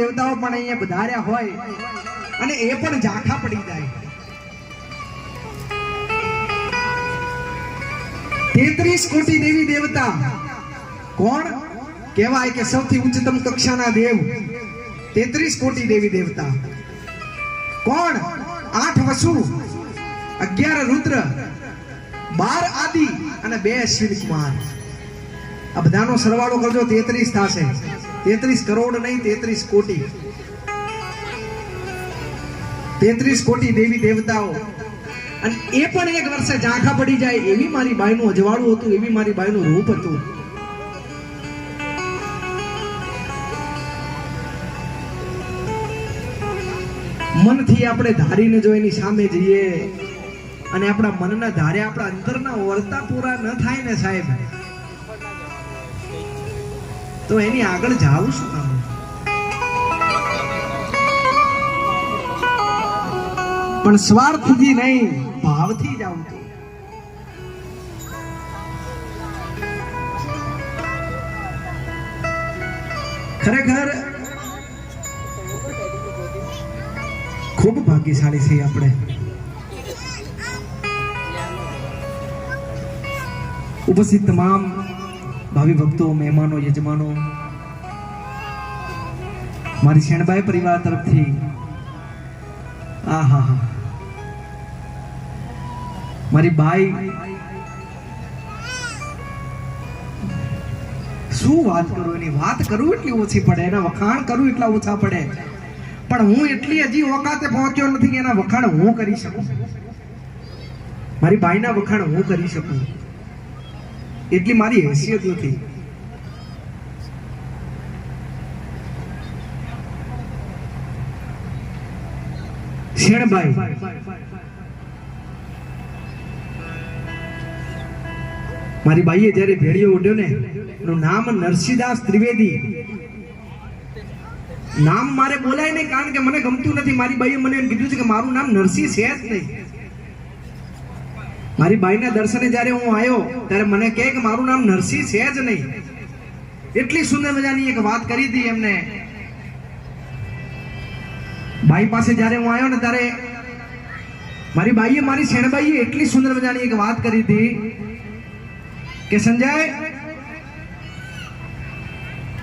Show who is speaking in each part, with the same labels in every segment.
Speaker 1: દેવતાઓ પણ અહીંયા પધાર્યા હોય અને એ પણ ઝાંખા પડી જાય. 33 કોટી દેવી દેવતા કોણ કહેવાય કે સૌથી ઉચ્ચતમ કક્ષાના દેવ? 33 કોટી દેવી દેવતા કોણ? 8 વસુ, 11 રુદ્ર, 12 આદિ અને 2 અશ્વિની કુમાર. આ બધાનો સરવાળો કરજો 33 થશે. 33 કરોડ નહીં, 33 કોટી. 33 કોટી દેવી દેવતાઓ અને એ પણ એક વર્ષે ઝાંખા પડી જાય એવી મારી બાઈનું અજવાળું હતું, એવી મારી બાઈનું રૂપ હતું. મનથી આપણે ધારીને જો એની સામે જઈએ અને આપણા મનના ધારે આપણા અંદરના વર્તા પૂરા ન થાય ને સાહેબ, તો એની આગળ જાવું શું કામ? પણ સ્વાર્થથી નહીં, ભાવથી જાવું. તો ખરેખર ખૂબ ભાગ્યશાળી છે આપણે. ઉપસ્થિત તમામ ભાવિ ભક્તો, મહેમાનો, યજમાનો, મારી શેણબાઈ પરિવાર તરફથી આહા મારી બાઈ, શું વાત કરું, એની વાત કરું એટલી ઓછી પડે, એના વખાણ કરું એટલા ઓછા પડે. પણ હું એટલી હજી ઓકાતે પહોંચ્યો નથી કે એના વખાણ હું કરી શકું. મારી બાઈના વખાણ હું કરી શકું એટલી મારી હેસિયત નથી. શેણબાઈ મારી બાઈએ જયારે ભેળિયો ઉડ્યો ને, એનું નામ નરસિંહદાસ ત્રિવેદી. નામ મારે બોલાય નહીં, કારણ કે મને ગમતું નથી. મારી બાઈએ મને એમ કીધું છે કે મારું નામ નરસિંહ છે જ નહીં. મારી બાઈના દર્શને જ્યારે હું આવ્યો ત્યારે મને કહે કે મારું નામ નરસિંહ છે જ નહીં. એટલી સુંદર મજાની એક વાત કરી હતી એમને. બાઈ પાસે જ્યારે હું આવ્યો ને ત્યારે મારી બાઈએ, મારી શેણબાઈએ એટલી સુંદર મજાની એક વાત કરી હતી કે સંજય,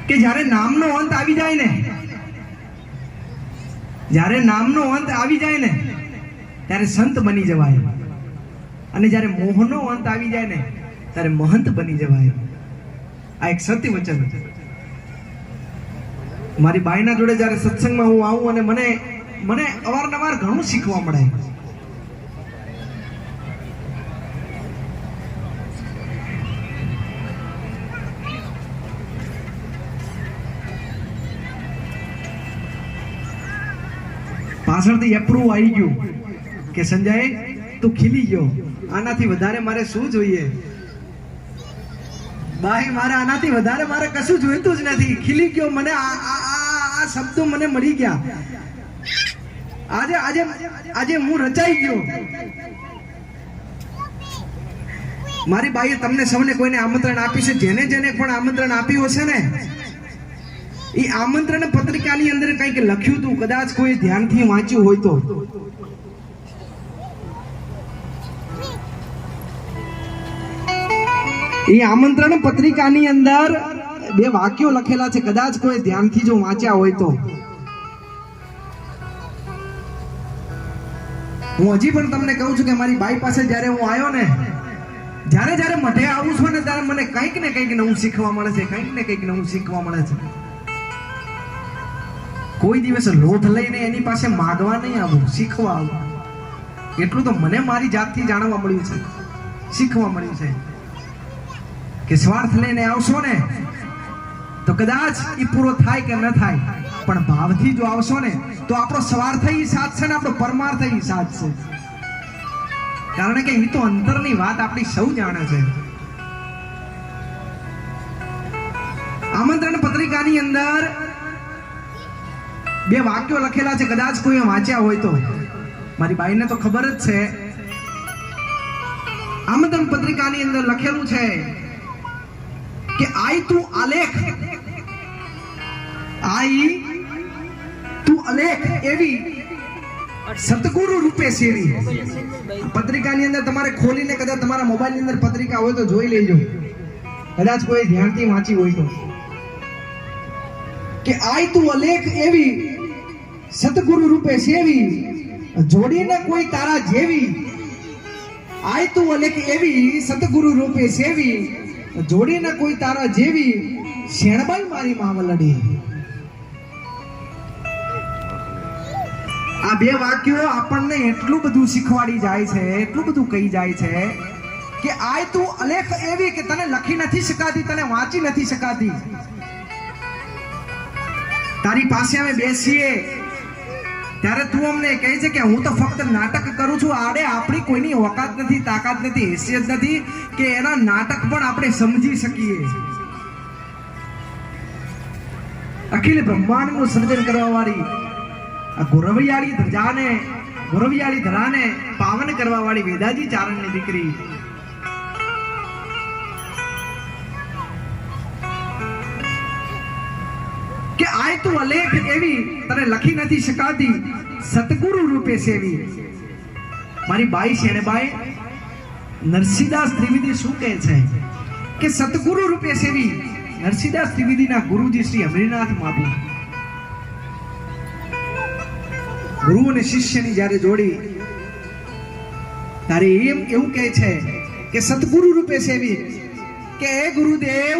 Speaker 1: કે જ્યારે નામનો અંત આવી જાય ને, જ્યારે નામનો અંત આવી જાય ને ત્યારે સંત બની જવાય, અને જ્યારે મોહનો અંત આવી જાય ને ત્યારે મહંત બની જવાય. આ એક સત્ય વચન. મારી બાઈના જોડે જ્યારે સત્સંગમાં હું આવું અને મને અવારનવાર ઘણું શીખવા મળે. પાછળથી એપ્રુવ આવી ગયું કે સંજય તું ખીલી ગયો, આનાથી વધારે મારે શું જોઈએ? બાઈ, મારે આનાથી વધારે મારે કશું જોઈતું જ નથી. ખીલી ગયો, મને આ શબ્દો મને મળી ગયા. આજે આજે આજે હું રચાઈ ગયો. મારી બાઈએ તમને સૌને કોઈને આમંત્રણ આપ્યું છે, જેને જેને પણ આમંત્રણ આપ્યું હશે ને, એ આમંત્રણ પત્રિકાની અંદર કંઈક લખ્યું હતું, કદાચ કોઈ ધ્યાનથી વાંચ્યું હોય તો. એ આમંત્રણ પત્રિકાની અંદર 2 વાક્યો લખેલા છે, કદાચ કોઈ ધ્યાનથી જો વાંચ્યા હોય તો. હું હજી પણ તમને કહું છું કે મારી બાઈ પાસે જ્યારે હું આવ્યો ને, જ્યારે મઢે આવું છું ને ત્યારે મને કંઈક ને કંઈક નવું શીખવા મળે છે, કંઈક ને કંઈક નવું શીખવા મળે છે. કોઈ દિવસ લોટ લઈને એની પાસે માગવા નહીં આવું, શીખવા આવું. એટલું તો મને મારી જાતથી જાણવા મળ્યું છે, શીખવા મળ્યું છે કે સ્વાર્થ લઈને આવશો ને તો કદાચ એ પૂરો થાય કે ન થાય, પણ ભાવથી જો આવશો ને તો આપણો સ્વાર્થ સાથ છે ને આપણો પરમાર્થ સાથ છે. કારણ કે એ તો અંતરની વાત આપણી સૌ જાણે છે. આમંત્રણ પત્રિકાની અંદર 2 વાક્યો લખેલા છે, કદાચ કોઈ વાંચ્યા હોય તો. મારી બાઈને તો ખબર જ છે. આમંત્રણ પત્રિકાની અંદર લખેલું છે કે આઈ તું આલેખ, આઈ અલેખ એવી સતગુરુ રૂપે સેવી. પત્રિકાની અંદર તમારે ખોલીને કદાચ તમારા મોબાઈલની અંદર પત્રિકા હોય તો જોઈ લેજો, કદાચ કોઈ ધ્યાનથી વાંચી હોય તો, કે આય તું અલેખ એવી સતગુરુ રૂપે સેવી, જોડીને કોઈ તારા જેવી. આય તું અલેખ એવી સતગુરુ રૂપે સેવી, જોડીને કોઈ તારા જેવી, શેણબાઈ મારી માવલડી. આ બે વાક્યો આપણને એટલું બધું શીખવાડી જાય છે, એટલું બધું કહી જાય છે કે આય તું અલેખ એવી કે તને લખી નથી શકાતી, તને વાંચી નથી શકાતી. તારી પાસે અમે બેસીએ ત્યારે તું અમને કહે છે કે હું તો ફક્ત નાટક કરું છું, આડે આપણી કોઈની ઓકાત નથી, તાકાત નથી, હેસિયત નથી કે એના નાટક પણ આપણે સમજી શકીએ. અખિલ બ્રહ્માંડનું સર્જન કરવા વાળી આ ગોરવિયાળી ધજાને, ગોરવિયાળી ધરાને પાવન કરવા વાળી વેદાજી ચારણની દીકરી. કે આય તું અલેખ એવી તને લખી નથી શકાતી, સતગુરુ રૂપે સેવી. મારી બાઈ શેણબાઈ નરસિંહદાસ ત્રિવેદી શું કહે છે કે સતગુરુ રૂપે સેવી. નરસિંહદાસ ત્રિવેદીના ગુરુજી શ્રી અમરીનાથ મહાપુર, ગુરુ અને શિષ્યની જ્યારે જોડી ત્યારે એવું કહે છે કે સતગુરુ રૂપે સેવી કે હે ગુરુદેવ,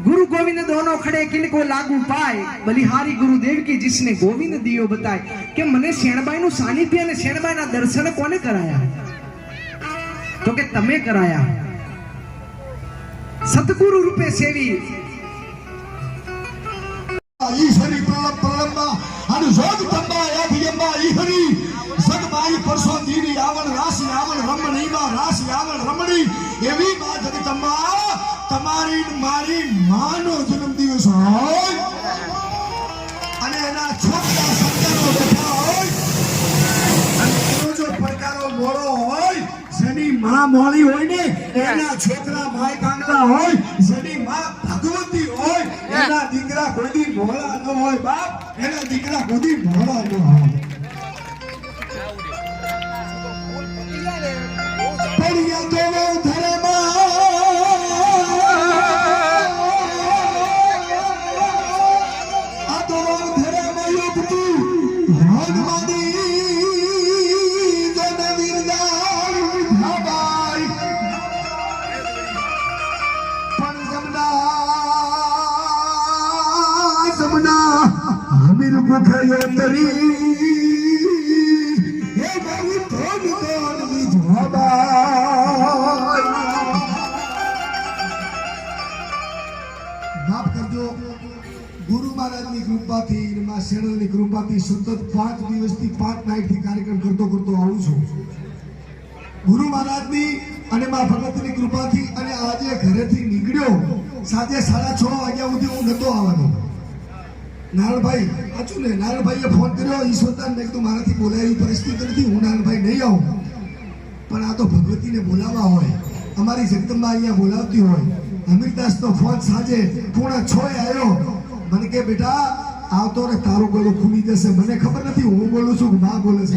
Speaker 1: गुरु गोविंद दोनों खड़े किनको लागू पाए, बलिहारी गुरुदेव की जिसने गोविंद दियो बताए. કે મને શેણબાઈ નું સાનિધ્ય અને શેણબાઈ ના દર્શન કોને કરાયા? તો કે તમે કરાયા. સતગુરુ રૂપે સેવી.
Speaker 2: ઈશ્વરી પ્રલંબા અને જોગ તંબા યાભિયંબા ઈહરી સગમાઈ પરસો દીની આવણ રાશિ આવણ રમણીમાં રાશિ આવણ રમણી એવી માં જગદંબા તમારી મારી માનો જન્મદિવસ હોય અને એના છોકરા સંતાનો બેઠા હોય અને એનો જો પડકારો મોળો હોય, જેની માં મોળી હોય ને એના છોકરા માય કાંગલા હોય, જેની માં ભગવતી હોય એના દીકરા કોઈ મોળા ન હોય. બાપ એના દીકરા કોઈ મોળા ન હોય. પડિયા તો ધરમાં ગુરુ મહારાજની કૃપાથી માં શેણલની કૃપાથી સતત 5 દિવસથી 5 નાઈટથી કાર્યક્રમ કરતો આવું છું. ગુરુ મહારાજની અને માં ભગવતીની કૃપાથી અને આજે ઘરેથી નીકળ્યો સાંજે 6:30 વાગ્યા સુધી હું નતો આવવાનો. નારણભાઈ સાચું ને, નારણભાઈએ ફોન કર્યો ઈશ્વરદાન, મેં કીધું મારાથી બોલાય એવી પરિસ્થિતિ નથી, હું નારણભાઈ નહીં આવું. પણ આ તો ભગવતીને બોલાવવા હોય, અમારી જગદંબા અહીંયા બોલાવતી હોય. અમીરદાસનો ફોન સાંજે 5:45 આવ્યો. મને કે બેટા આવતો રે, તારો ગળો ખુલી જશે. મને ખબર નથી હું બોલું છું કે માં બોલે છે.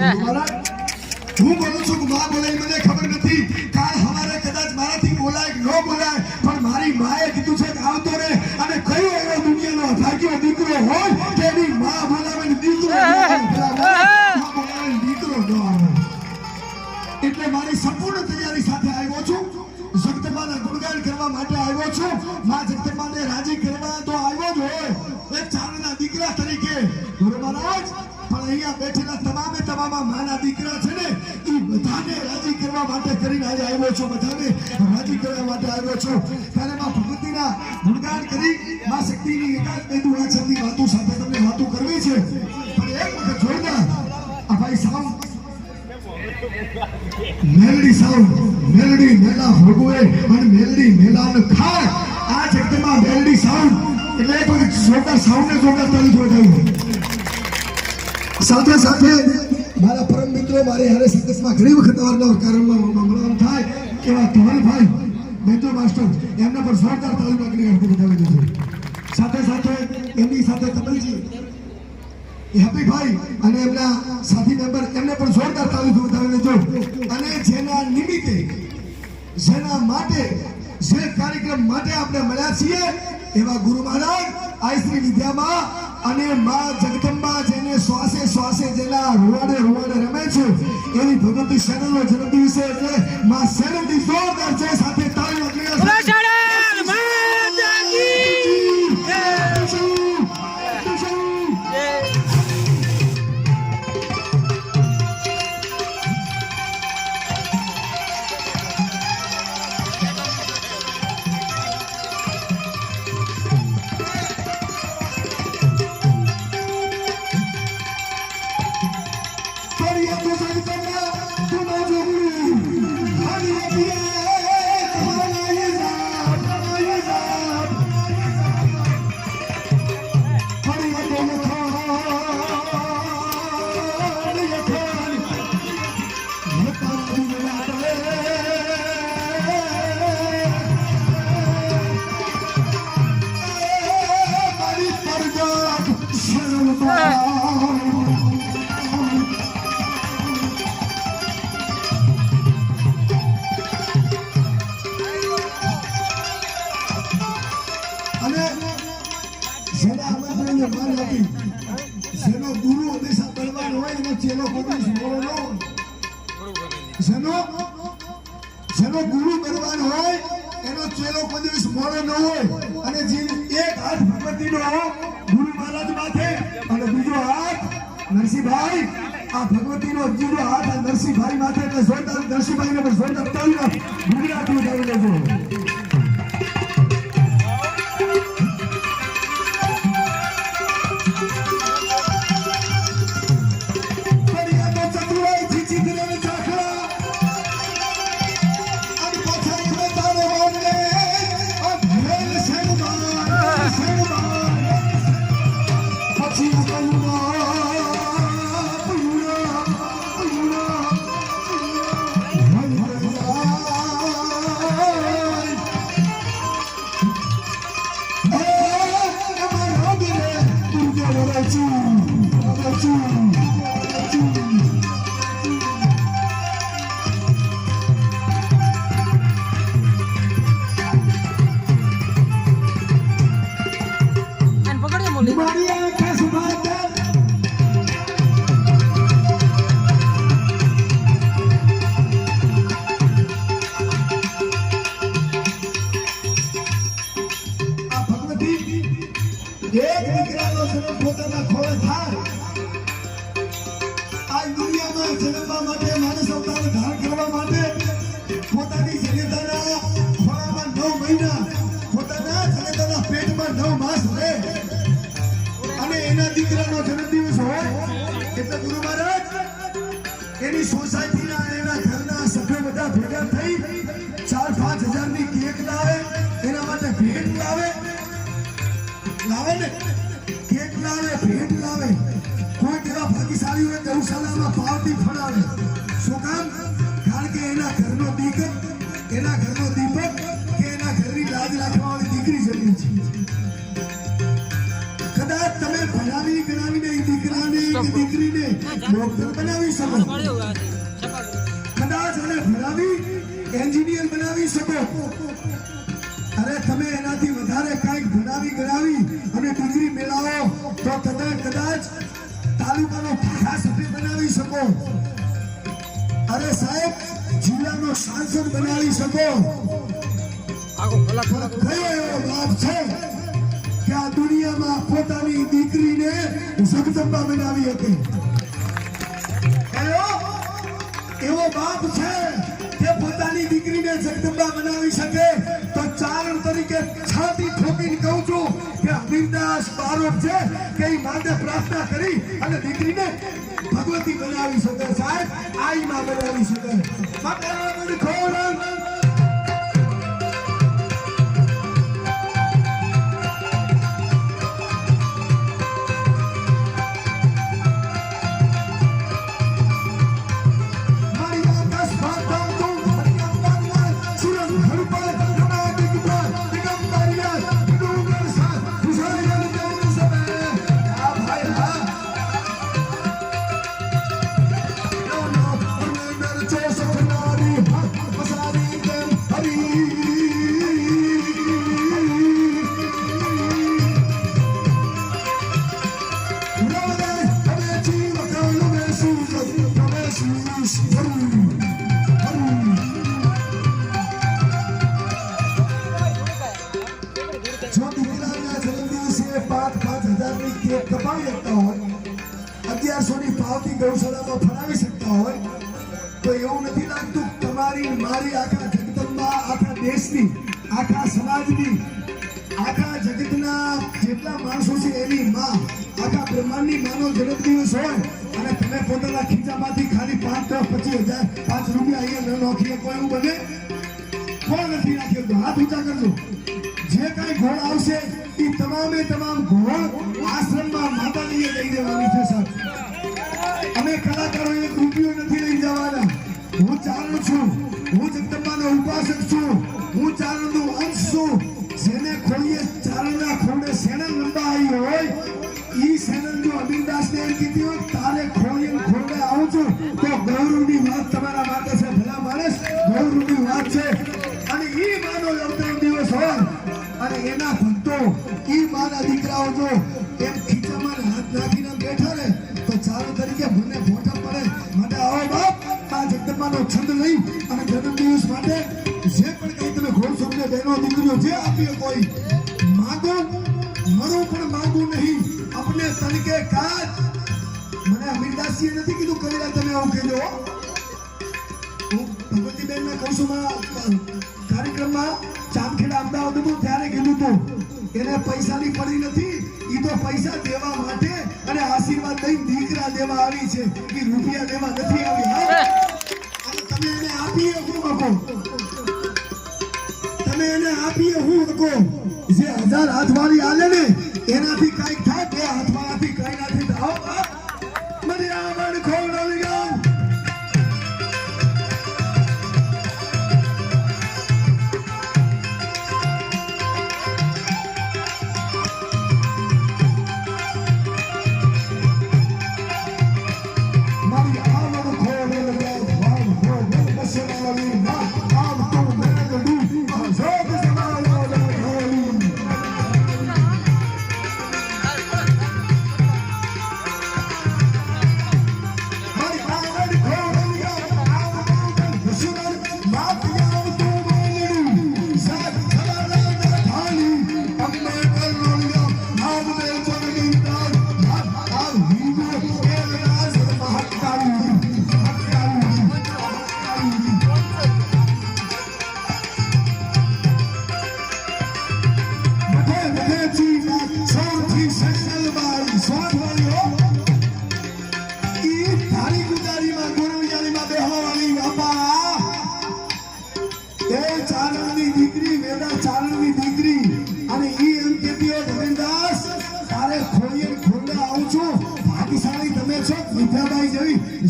Speaker 2: હું બોલું છું કે માં બોલે મને ખબર નથી. કાલ સવારે કદાચ મારાથી બોલાય કે ન બોલાય, પણ મારી માએ કીધું છે કે આવતો રે. અને કયો એવો દુનિયાનો અભાગ્યો દીકરો હોય કે એની માં બોલાવે ને દીકરો ન આવે, બોલાવે ને દીકરો ન આવે. એટલે મારી સંપૂર્ણ તૈયારી સાથે આવ્યો છું. જગદંબાના ગુણગાન કરવા માટે આવ્યો છું. માં જગદંબાને રાજી કરવા તો આવ્યો જ હોય એક ચારણના દીકરા તરીકે. ગુરુ મહારાજ પણ અહીંયા બેઠેલા તમામ માના દીકરા છે ને, એ બધાને રાજી કરવા માટે કરીને આજે આવ્યો છું. બધાને રાજી કરવા માટે આવ્યો છું. ત્યારે માં ભગવતીના ગુણગાન કરી માં શક્તિની એકાદ બે દુઆની વાતો સાથે તમને વાતો કરવી છે. પણ એક વખત જોરદાર આ ભાઈ સાઉન્ડ મેલડી સાઉન્ડ, મેલડી મેલા ભોગવે અને મેલડી મેલાને ખાય. આ જગતમાં મેલડી સાઉન્ડ એટલે કોઈ જોરદાર સાઉન્ડ ને જોરદાર તાળી જોડાયું. સાથે સાથે મારા પરમ મિત્રો મારી હારે સર્કસમાં ઘણી વખત અવારનવાર કારણમાં મળવાનું થાય એવા ધવલભાઈ બેતો માસ્ટર, એમના પર જોરદાર તાળી માગણી બતાવી દીધું. સાથે સાથે એમની સાથે કમલજી, હેપીભાઈ અને એમના સાથી મેમ્બર એમને પણ જોરદાર તાળીઓ વધાવી લેજો. અને જેના નિમિત્તે જેના માટે જે કાર્યક્રમ માટે આપણે મળ્યા છીએ એવા ગુરુ મહારાજ આઈશ્રી વિદ્યામાં અને માં જગદંબા જેને શ્વાસે શ્વાસે જેના રૂવાડે રૂવાડે રમે છે એવી ભગવતી શરણનો જન્મદિવસ છે એટલે માં શરણની જોરદાર છે સાથે તાળીઓ જેનો ગુરુ હંમેશા બળવાન હોય એનો ચેલો કોઈ મોળો ન હોય. જેનો ગુરુ બળવાન હોય એનો ચેલો કોઈ દિવસ મોળો ન હોય. અને જે એક હાથ ભગવતીનો ગુરુ મહારાજ માથે અને બીજો હાથ નરસિંહભાઈ આ ભગવતીનો બીજો હાથ આ નરસિંહભાઈ માથે એટલે જોરદાર નરસિંહભાઈને પણ જોરદાર તાળીઓ ગુજરાતી ઉઠાવી લેજો. એની સોસાયટીના એના ઘરના સભ્યો બધા ભેગા થઈ 4-5 હજારની કેક લાવે એના માટે ભેટ લાવે ને કેક લાવે ભેટ લાવે. કોઈ એવા ભાગ્યશાળી હોય ગૌશાળામાં પાવતી ફળાવે. શું કામ? કારણ કે એના ઘરનો દીકર એના ઘરનો દીપક કે એના ઘરની લાજ રાખવાવાળી દીકરી જન્મી છે. કદાચ તમે ભણાવી ગણાવીને એ દીકરાને કે દીકરીને ડોક્ટર બનાવી શકો, કદાચ એને ભણાવી એન્જિનિયર બનાવી શકો. અરે તમે એનાથી વધારે કાંઈક ભણાવી ગણાવી અને ડિગ્રી મેળવો તો કદાચ તાલુકાનો ધારાસભ્ય બનાવી શકો. અરે સાહેબ જિલ્લાનો સાંસદ બનાવી શકો. કયો એવો લાભ છે કે આ દુનિયામાં પોતાની દીકરીને જગદંબા બનાવી હતી? એવો બાપ છે કે પોતાની દીકરીને જગદંબા બનાવી શકે? તો ચારણ તરીકે છાતી ઠોકીને કહું છું કે હમીરદાસ બારોટ છે કે એ માતે પ્રાર્થના કરી અને દીકરીને ભગવતી બનાવી શકે. સાહેબ આઈ માં બનાવી શકે. મકરામણ ખોરમ ગૌશાળામાં ફરાવી શકતા હોય તો એવું નથી લાગતું તમારી મારી આખા જગતમાં આખા દેશની આખા સમાજની આખા જગતના જેટલા માણસો છે એની માં આખા બ્રહ્માંડની માનો જન્મદિવસ હોય અને તમે પોતાના ખીચામાંથી ખાલી 5, 10, 25,000 5 રૂપિયા અહીંયા ન નાખીએ કોઈ એવું બને? કોણ નથી નાખ્યો? તો હાથ ઊંચા કરજો. જે કાંઈ ઘોડ આવશે એ તમામે તમામ ઘોડ આશ્રમમાં માતાજીએ લઈ દેવાની છે સાહેબ. અમે કલાકારો 1 રૂપિયો નથી લઈ જવાના. હું ચારણ છું, હું જગદંબાનો ઉપાસક છું, હું ચારણનો અંશ છું. જેને ખોલીએ ચારણના ખોડે સેનલ લંબાઈ હોય ઈ સેનલ જો અમીરદાસને એમ કીધી હોય તારે ખોલીએ ખોડે આવું છું તો ગૌરવની વાત તમારા માટે છે. ભલા માણસ ગૌરવની વાત છે. અને ઈ માનો અવતરણ દિવસ હોય અને એના ભક્તો ઈ માના દીકરાઓ જો એમ ખીચામાં હાથ નાખીને બેઠા રહે તો ચારો તરીકે મને ફોટા પડે માટે આવો બાપ આ જગદંબાનો છંદ લઈ અને જન્મદિવસ માટે જે પણ કંઈ તમે ઘોડ સમજે બહેનો દીકરીઓ જે આપીએ કોઈ માગો મરો પણ માગું નહીં अपने तन के काज. મને અમીરદાસજીએ નથી કીધું કવિરા તમે આવું કહેજો. હું ભગવતીબેનના કૌશુમાં કાર્યક્રમમાં ચામખેડા અમદાવાદ હતું ત્યારે કીધું હતું એને પૈસાની પડી નથી. એ તો પૈસા દેવા માટે અને આશીર્વાદ લઈ દીકરા દેવા આવી છે. એ રૂપિયા દેવા નથી આવી. અને તમે એને આપીએ હું હકો, તમે એને આપીએ હું હકો. જે 1000 હાથવાળી આલે ને એનાથી કઈક થાય, 2 હાથવાળાથી કઈ નથી થાય. મને આવડ ખોડાવી ગયો. મારી આવડ ખોડાવી ગયો. વાવ ખોડ બસવાની માં આવ તો મેં ગડી જોગ સમાયો હોલી.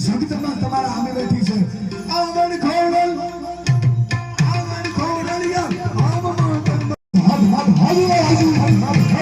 Speaker 2: જગતમાં તમારા સામે બેઠી છે. આવડ ખોડલ આવડ ખોડલિયા આવડ હબ હબ હબ હબ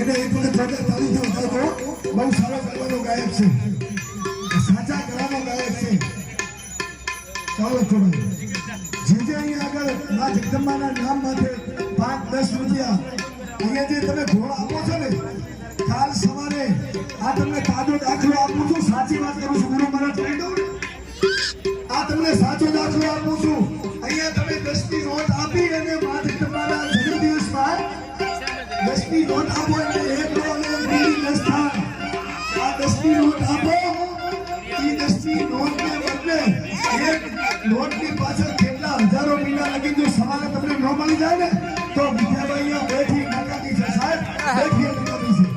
Speaker 2: એને એક વખત જોરદાર તાળીથી વધાવો. બહુ સારો ગરબાનો ગાયક છે, સાચા ગળાનો ગાયક છે. ચાલો થોડું જે અહીંયા આગળ મા જગદંબાના નામ માટે 5-10 રૂપિયા અહીંયા જે તમે ઘોડા આપો છો ને, કાલ સવારે આ તમને તાજો દાખલો આપું છું. સાચી વાત કરું છું, ગુરુ મહારાજ કહી દઉં ને, આ તમને સાચો દાખલો આપું છું. અહીંયા તમે 10ની નોટ આપી અને મા જગદંબાના જન્મદિવસમાં 10ની નોટ આપો એટલે 1 અને 10 થાય. આ 10ની નોટ આપો, એ 10ની નોટને બદલે એક નોટની પાછળ કેટલા હજારો મહિના લગી જો સવારે તમને ન મળી જાય ને તો વિદ્યાભાઈ અહીંયા બેઠી નકામી છે સાહેબ, બેઠી નકામી છે.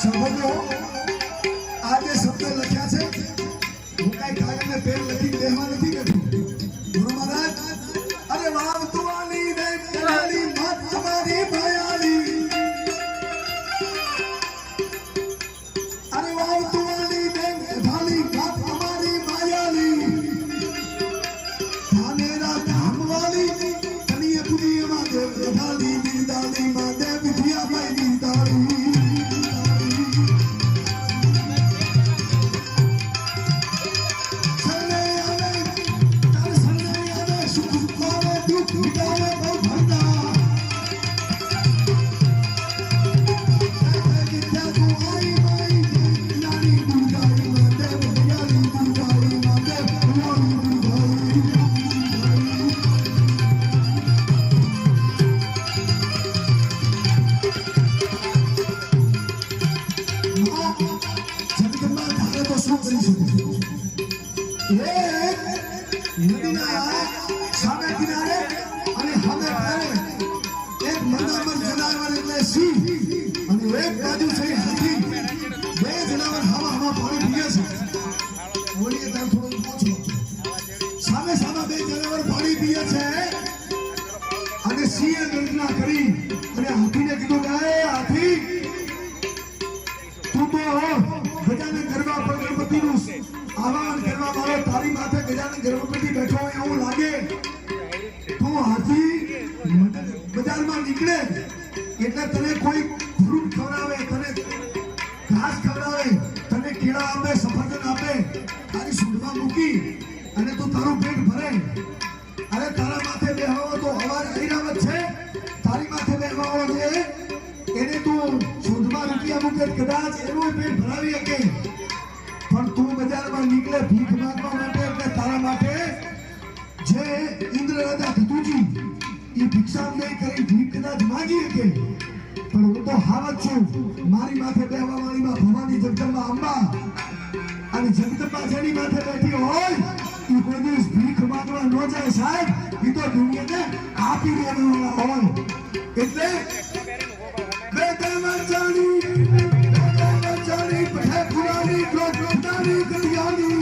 Speaker 2: સાંભળો, આ જે શબ્દ લખ્યા છે હું કઈ કાગળને પેન લખી દેવા નથી કરતો. ગુરુ મહારાજ, અરે વાવતુવાની ને કલાની મત તમારી ભયાલી, અરે વાવતુવાની ને ઢાલી મત તમારી માયાલી, ધાનેરા ધામવાળી કનીએ પુરીએમાં દેવ ઢાલી બિરદાલી માં દેવ વિદ્યાભાઈ બિરદાલી. નદીના સામે કિનારે અને સામે પારે પહોંચો. સામે સામે બે જાનવર પાણી પીએ છે અને સિંહે ગર્જના કરી અને હાથીને કીધું કે "એ હાથી, તું તો ગજાનન ગરબા પર ગણપતિનું આવાહન કરવા વાળો, તારી માથે ગજાનન ગણપતિ બેઠો હોય એવું લાગે. તું હાથી બજારમાં નીકળે એટલે તને કોઈ ફ્રૂટ ખવડાવે, તને ઘાસ ખવડાવે, તને કેળા આપે, સફરજન આપે, તારી સૂંઢમાં મૂકી અને તું તારું પેટ ભરે. અરે તારા માથે બેહવો તો અવાજ ઐરાવત છે, તારી માથે બેહવો છે એને તું સૂંઢમાં રૂપિયા મૂકે કદાચ એનું પેટ ભરાવી શકે. પણ તું બજારમાં નીકળે ભીખ માંગવા માટે એટલે તારા માટે જે ઇન્દ્ર રાજા ધતુજી એ ભિક્ષા નહીં કરી ભીખ કદાચ માંગી શકે. પણ હું તો હાવત છું. મારી માથે બેહવા વાળીમાં ભવાની જગદંબા અંબા અને જગદંબા જેની માથે બેઠી હોય એ કોઈ દિવસ ભીખ માંગવા ન જાય સાહેબ. એ તો દુનિયાને આપી દેવાના હોય. એટલે બેટામાં ચાલી પહે પુરાની ગોઠનાની ગલિયાની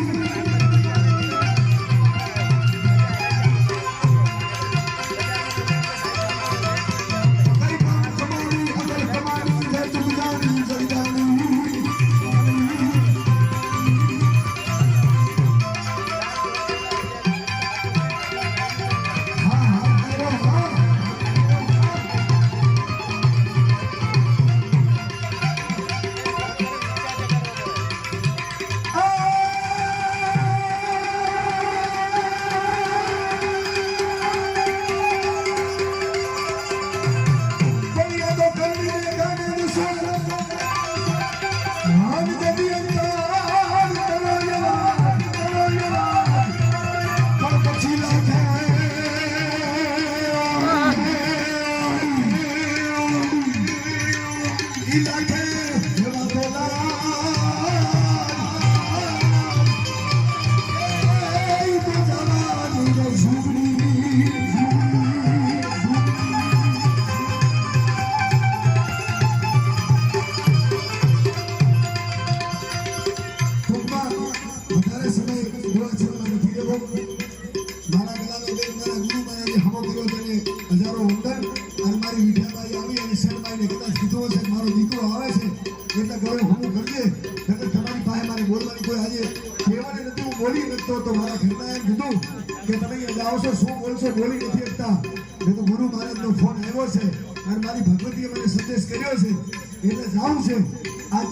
Speaker 2: ગુરુ મહારાજનો ફોન આવ્યો છે અને મારી ભગવતીએ મને સંદેશ કર્યો છે એટલે જાઉં છે. આ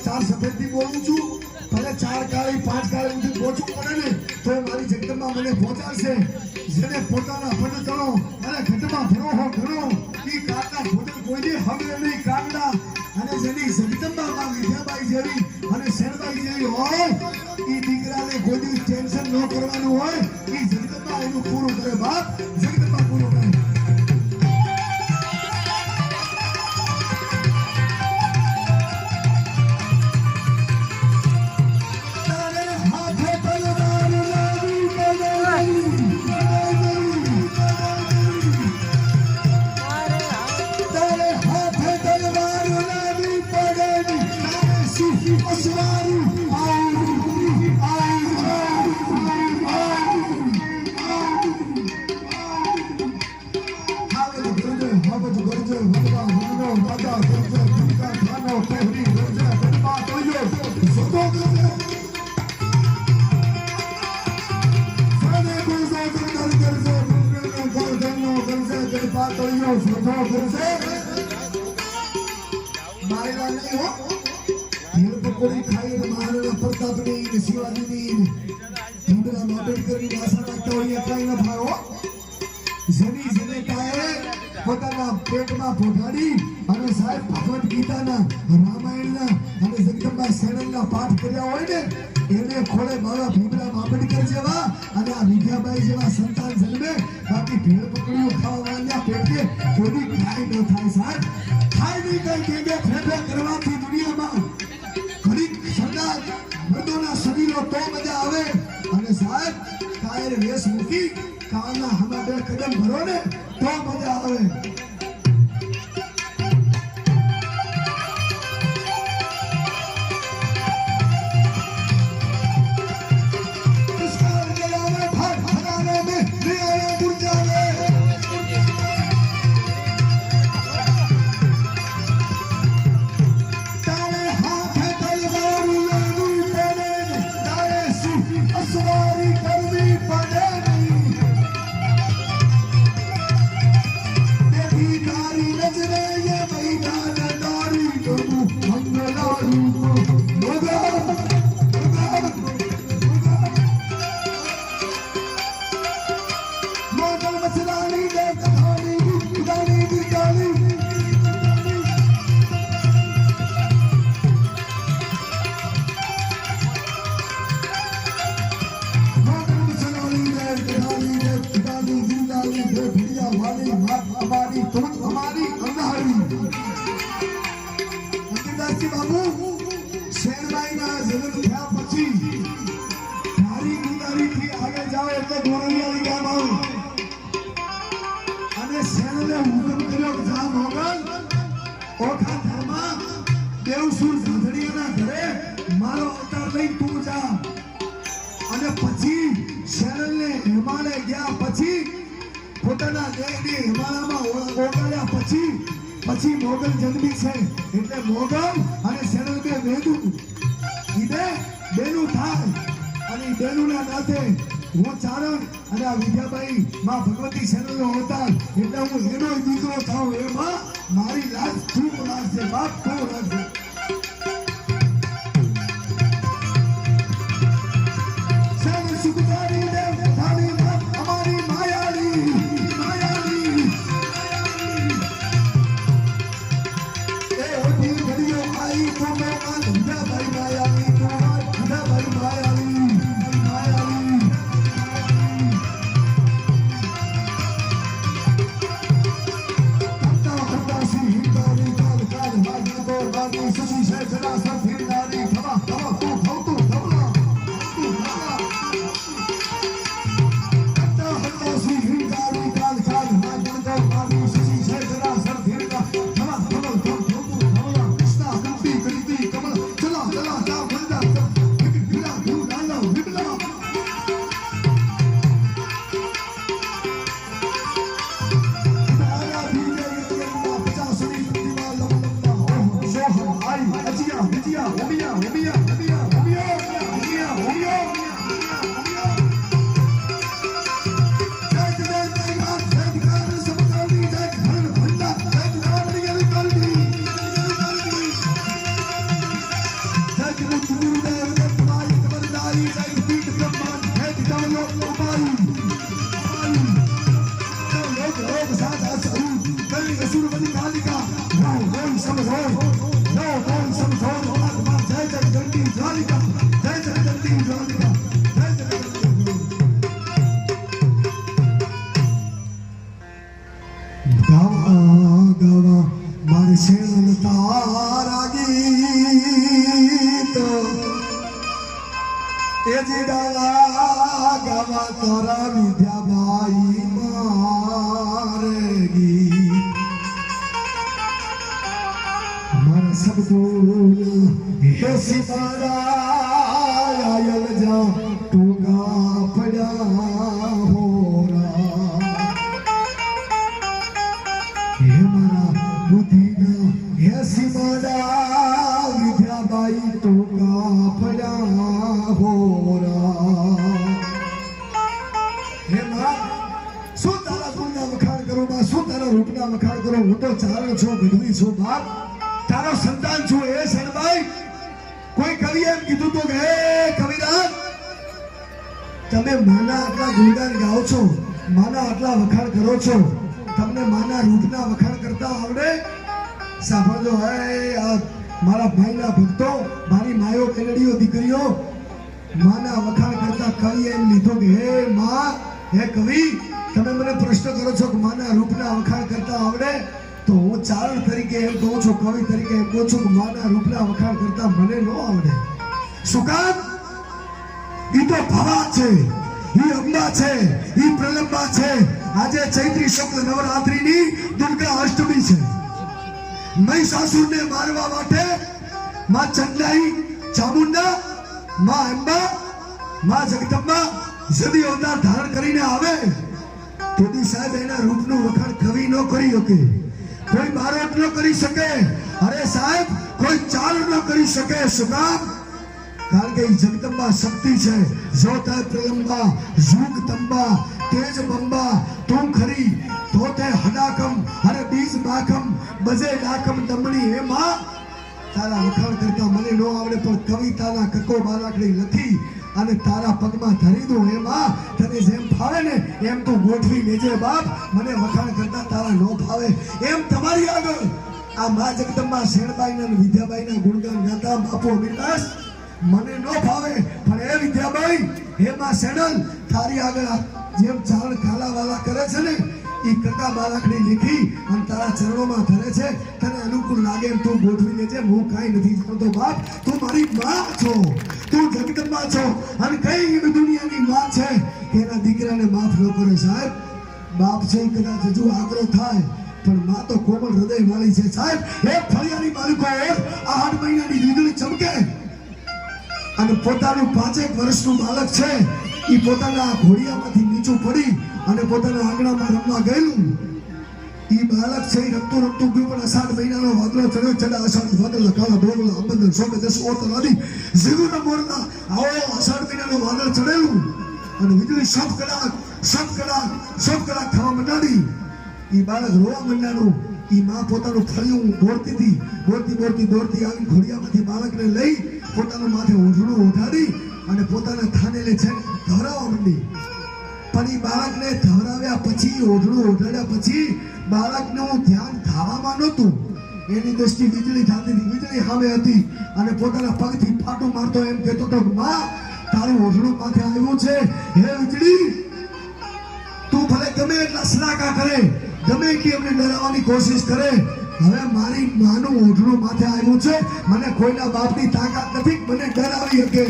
Speaker 2: ચાર સફેદથી બોલું છું. ભલે 4 કાળી 5 કાળી સુધી પહોંચવું પડે ને તો મારી જગદંબા મને પહોંચાડશે. જેને પોતાના પંડતણો અને ઘટમાં ભરો ઘણો એ કાળના ભોજન કોઈને હવે નહીં કાળના અને જેની જગદંબામાં વિદ્યાબાઈ જેવી અને શેરબાઈ જેવી હોય એ દીકરાને કોઈ દિવસ ટેન્શન ન કરવાનું હોય. એ જગદંબા એનું પૂરું કરે બાપ, જગદંબા પૂરું કરે. પોતાના પેટમાં પોઢાડી અને સાહેબ ભગવદ ગીતાના રામાયણના અને જગદંબા શરણના પાઠ કર્યા હોય ને એને ખોળે બાબા ભીમરાવ આંબેડકર જેવા અને આ વિદ્યાબાઈ જેવા સંતાન જન્મે. બાકી ભેળ પકડીઓ ખાવાના પેટે કોઈ કાંઈ ન થાય સાહેબ. થાય નહીં કઈ કે ફેફે કરવાથી દુનિયામાં ઘણી સરદાર મર્દોના શરીરો તો મજા આવે અને સાહેબ કાયર વેશ મૂકી કાળના હમા 2 કદમ ભરો ને તો મજા આવે. મારી કરવી પડે નહીં. તેથી તારી નજરે એ મૈદાન તારી કરું મંગલારું મોગલ મસલાની દે કથાની ઉડાની દિગાની મોગલ મસલાની દે કથાની દે ઉડાની દિગાની દે ભડિયા વાલી માત અમારી તુમ અમારી અલ્લાહરી. અંકિતદાસજી બાબુ શેરબાઈના જન્મ થયા પછી ધારી ગુંદારીથી આગળ જાઓ એટલે ગોરવિયાળી ગામ આવું અને શેરને હુકમ કર્યો કે જા મોગલ ઓખા ધર્મા દેવસુર ઝાઝડીયાના ઘરે મારો અવતાર લઈ તું જા. અને પછી શેરને હિમાલય ગયા પછી પોતાના દેહને હિમાલયમાં ઓગાળ્યા પછી મોગલ જન્મી છે. એટલે મોગલ અને શેરલ બે વેદું ઈદે બેનું થાય અને બેનુંના નાતે હું ચારણ અને આ વિદ્યાબાઈ માં ભગવતી શેરલનો અવતાર એટલે હું એનો દીકરો થાઉં એમાં મારી લાજ ખૂબ રાખજે બાપ ખૂબ રાખજે. શેરલ સુખધારી દેવ ધારી બાપ અમારી માયાળી માયાળી એ ઓટી ઘડીઓ આઈ તો મેં આ ધંધાભાઈ માયાળી તો આ ધંધાભાઈ માયાળી માયાળી હત્તા હત્તા સી હિંદારી કાલ કાલ ભાગી તો ભાગી સુશી છે જરા સર ફિરનારી થવા થવા તું થવતું થવલા તું થવલા હત્તા હત્તા સી હિંદારી કાલ કાલ ભાગી તો ભાગી સુશી છે જરા સર ફિરના થવા થવા તું થવતું થવલા કૃષ્ણા કૃતિ કૃતિ કમલ ચલા ચલા જા બંદા વિકલા ધૂ ડાલો વિકલા તારા ભીજે યમના 50 ની પ્રતિમા લંબલંબા હો સોહમ આઈ અજિયા વિજિયા હોમિયા હોમિયા હોમિયા હોમિયા હોમિયા હોમિયા જય જય જયકાર જયકાર સમકાલી જય ધન ભંડા જય ધનાની ગલતી જય ગુરુ ગુરુદેવ દત્તમાઈ કમરદારી જય પીઠ બ્રહ્માંડ જય દિગંલો ઉપાઈ લોક લોક સાધા સ્વરૂપ કલી અસુર બની કાલિકા નો કોઈ સમજો નો કોઈ સમજો આત્મા જય જય ગંડી જ્વાલિકા જય જય ગંડી જ્વાલિકા જય જય ગંડી ગાવા ગાવા મારે શેરલ તારા ગીત એ જી ગાવા ગાવા તારા વિદ્યાબાઈ મારે ગીત મારા શબ્દોના હે સિતારાયલ જા ટૂંકા પડ્યા હોરા હે મારા બુદ્ધિના હે સિમાડા વિદ્યાબાઈ ટૂંકા પડ્યા હોરા હે માં શું તારા ગુણના વખાણ કરો માં શું તારા રૂપના વખાણ કરો હું તો ચારણ છું ગઢવી છું બાપ તારો સંતાન છું એ શરણભાઈ કોઈ કવિ એમ કીધું તો કે હે કવિરાજ તમે માના આટલા ગુણગાન ગાઓ છો માના આટલા વખાણ કરો છો તમને માના રૂપના વખાણ કરતા આવડે સાંભળજો હે આ મારા ભાઈના ભક્તો મારી માયો કેલડીઓ દીકરીઓ માના વખાણ કરતા કવિ એમ લીધો કે હે માં હે કવિ તમે મને પ્રશ્ન કરો છો કે માના રૂપના વખાણ કરતા આવડે તો હું ચારણ તરીકે એમ કહું છું કવિ તરીકે એમ કહું છું કે માના રૂપના વખાણ કરતા મને ન આવડે. શું કામ? ઈ તો ભવા છે, ઈ અંબા છે, ઈ પ્રલંબા છે. આજે ચૈત્રી શુક્લ નવરાત્રીની દુર્ગા અષ્ટમી છે. મહિષાસુરને મારવા માટે માં ચંડાઈ ચામુંડા માં અંબા માં જગદંબા જદી અવતાર ધારણ કરીને આવે તો સાહેબ એના રૂપનું વખાણ કવિ ન કરી શકે, કોઈ બારોટ ન કરી શકે, અરે સાહેબ કોઈ ચાલ ન કરી શકે. શું કામ? કારણ કે ઈ જગદંબા શક્તિ છે. જો તે પ્રેમબા યુગ તંબા તેજ બંબા તું ખરી તો તે હડાકમ અરે બીજ બાકમ બજે ડાકમ દમણી હે માં. તારા વખાણ કરતા મને ન આવડે પણ કવિતાના કકો બારાકડી લખી અને તારા પગમાં ધરી દઉં એમાં તને જેમ ફાવે ને એમ તું ગોઠવી લેજે બાપ. મને વખાણ કરતા તારા નો ફાવે એમ તમારી આગળ આ મા જગદંબા શેણબાઈ અને વિદ્યાબાઈ ગુણગાન ગાતા બાપુ અમીરદાસ. મને નો ફાવે પણ એ વિદ્યાબાઈ હે માં શેણલ તારી આગળ જેમ ચાલ કાલાવાલા કરે છે ને ઈ કકા બારાકડી લીખી અને તારા ચરણોમાં ધરે છે. તને અનુકૂળ લાગે એમ તું ગોઠવી લેજે. હું કાંઈ નથી જાણતો બાપ. તું મારી માં છો, તું જગદંબા છો અને કઈ એવી દુનિયાની માં છે કે એના દીકરાને માફ ન કરે સાહેબ. બાપ છે ઈ કદાચ હજુ આગ્રહ થાય પણ માં તો કોમળ હૃદય વાળી છે સાહેબ. એક ફળિયાની માલિકો આ 8 મહિનાની વીજળી ચમકે અને પોતાનું 5 વર્ષનું બાળક છે ઈ પોતાના ઘોડિયામાંથી નીચું પડી અને પોતાના આંગણામાં રમવા ગયેલું ઈ બાળક છે ઈ રમતું રમતું ગયું પણ અષાઢ મહિનાનો વાદળો ચડ્યો. ચડા અષાઢ વાદળ કાળા ડોરલા અંબંદર સોમે દસ ઓતર આદિ જીગુના મોરના આવો અષાઢ મહિનાનો વાદળ ચડેલું અને વીજળી સબ કડાક થવા માંડી. ઈ બાળક રોવા માંડ્યાનું. ઈ માં પોતાનું ફળિયું દોડતી હતી દોડતી આવીને ઘોડિયામાંથી બાળકને લઈ પોતાનું માથે ઓઢણું ઓઢાડી અને પોતાના થાનેલે છે ધવરાવવા માંડી. પણ ઈ બાળકને ધવરાવ્યા પછી ઓઢણું ઓઢાડ્યા પછી બાળકનું ધ્યાન ધાવામાં નહોતું. એની દ્રષ્ટિ વીજળી થતી હતી, વીજળી સામે હતી અને પોતાના પગથી પાટું મારતો એમ કહેતો હતો માં તારું ઓઢણું માથે આવ્યું છે હે વીજળી. તું ભલે ગમે એટલા સલાકા કરે ગમે એટલી અમને ડરાવવાની કોશિશ કરે હવે મારી માનું ઓઢણું માથે આવ્યું છે. મને કોઈના બાપની તાકાત નથી મને ડરાવી શકે.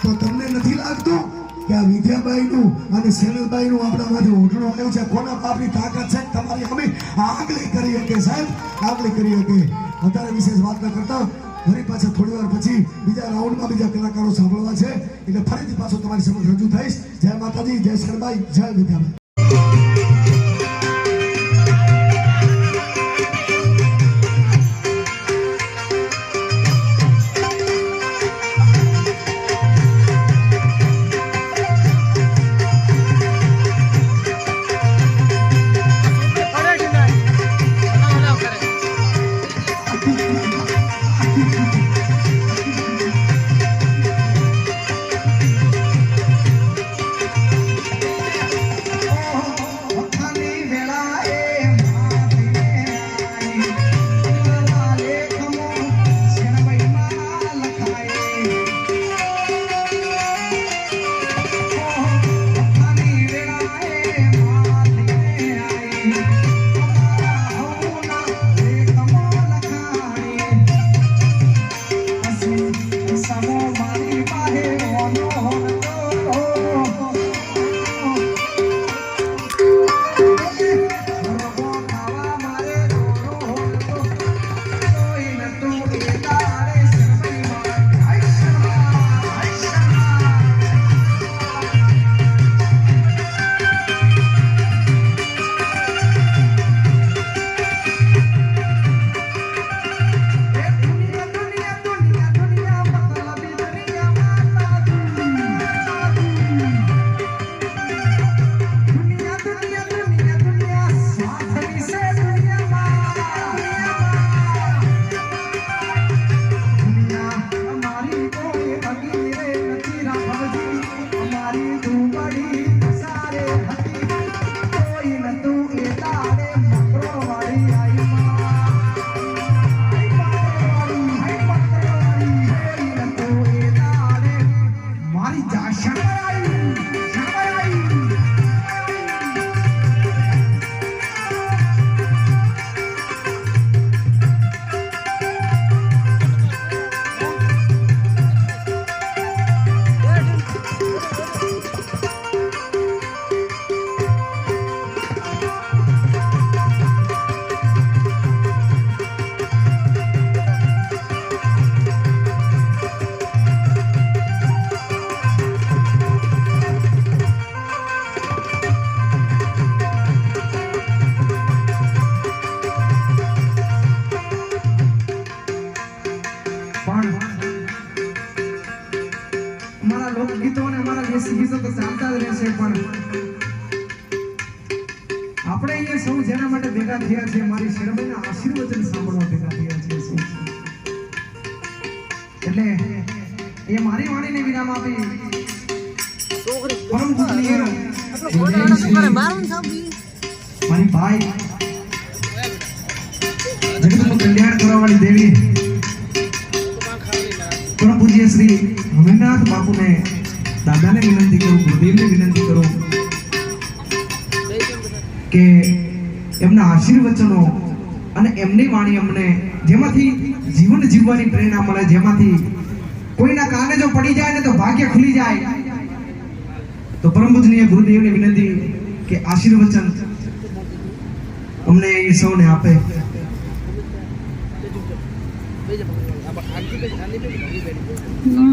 Speaker 2: તો તમને નથી લાગતું કે આ વિદ્યાબાઈનું અને શેરલબાઈનું આપણા માથે ઓઢણું આવ્યું છે? કોના બાપની તાકાત છે તમારી અમે આગળ કરી શકે સાહેબ, આગળ કરી શકે. વધારે વિશેષ વાત ન કરતા ફરી પાછા થોડી વાર પછી બીજા રાઉન્ડમાં બીજા કલાકારો સાંભળવા છે એટલે ફરીથી પાછો તમારી સમક્ષ રજૂ થઈશ. જય માતાજી, જય શેરબાઈ, જય વિદ્યાબાઈ.
Speaker 1: છે, પણ આપણે અહીંયા સૌ જેના માટે ભેગા થયા છે, મારી શેરબાઈના આશીર્વચન સાંભળવા ભેગા થયા છે સૌ. એટલે એ મારી વાણીને વિરામ આપી પરમ પૂજનીય મારી ભાઈ જગતનું કલ્યાણ કરવા વાળી દેવી પરમ પૂજ્ય શ્રી રવિન્દ્રનાથ બાપુને દાદાને વિનંતી કરું, ગુરુદેવને વિનંતી કરું કે એમના આશીર્વચનો અને એમની વાણી અમને જેમાંથી જીવન જીવવાની પ્રેરણા મળે, જેમાંથી કોઈના કાને જો પડી જાય ને તો ભાગ્ય ખુલી જાય. તો પરમ પૂજનીય ગુરુદેવને વિનંતી કે આશીર્વચન અમને એ સૌને આપે.
Speaker 3: No,